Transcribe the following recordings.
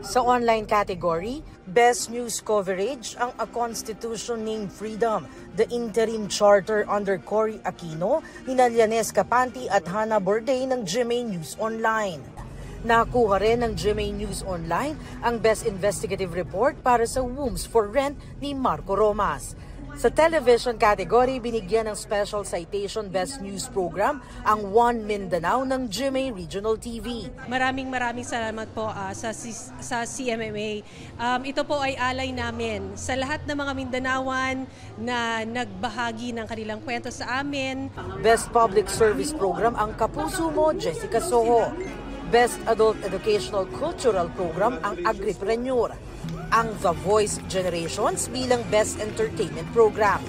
Sa online category, Best News Coverage ang A Constitution Named Freedom, the interim charter under Cory Aquino, nina Lianes Capanti at Hannah Borday ng GMA News Online. Nakuha rin ng GMA News Online ang Best Investigative Report para sa Wombs for Rent ni Marco Romas. Sa television category, binigyan ng Special Citation Best News Program ang One Mindanao ng GMA Regional TV. Maraming salamat po sa CMMA. Ito po ay alay namin sa lahat ng mga Mindanaoan na nagbahagi ng kanilang kwento sa amin. Best Public Service Program ang Kapuso Mo, Jessica Soho. Best Adult Educational Cultural Program ang Agripreneur. Ang The Voice Generations bilang Best Entertainment Program.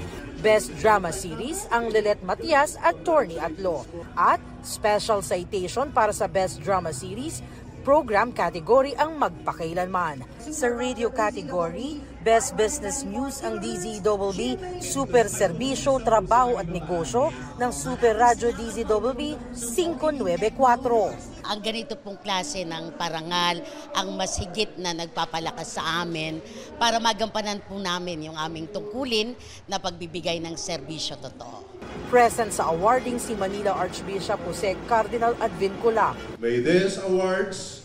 Best Drama Series ang Lilet Matias at Attorney at Law. At Special Citation para sa Best Drama Series Program category ang Magpakailanman. Sa radio category, Best Business News ang DZBB Super Serbisyo, Trabaho at Negosyo ng Super Radio DZBB 594. Ang ganito pong klase ng parangal ang mas higit na nagpapalakas sa amin para magampanan po namin yung aming tungkulin na pagbibigay ng serbisyo totoo. Present sa awarding si Manila Archbishop Jose Cardinal Advincula. May these awards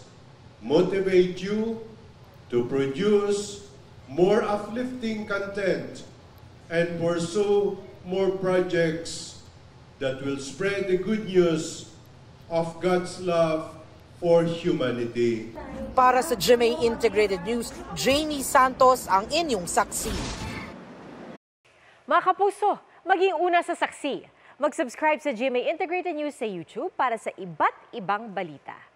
motivate you to produce more uplifting content and pursue more projects that will spread the good news of God's love for humanity. Para sa GMA Integrated News, Jamie Santos ang inyong saksi. Mga kapuso, maging una sa saksi. Mag-subscribe sa GMA Integrated News sa YouTube para sa iba't ibang balita.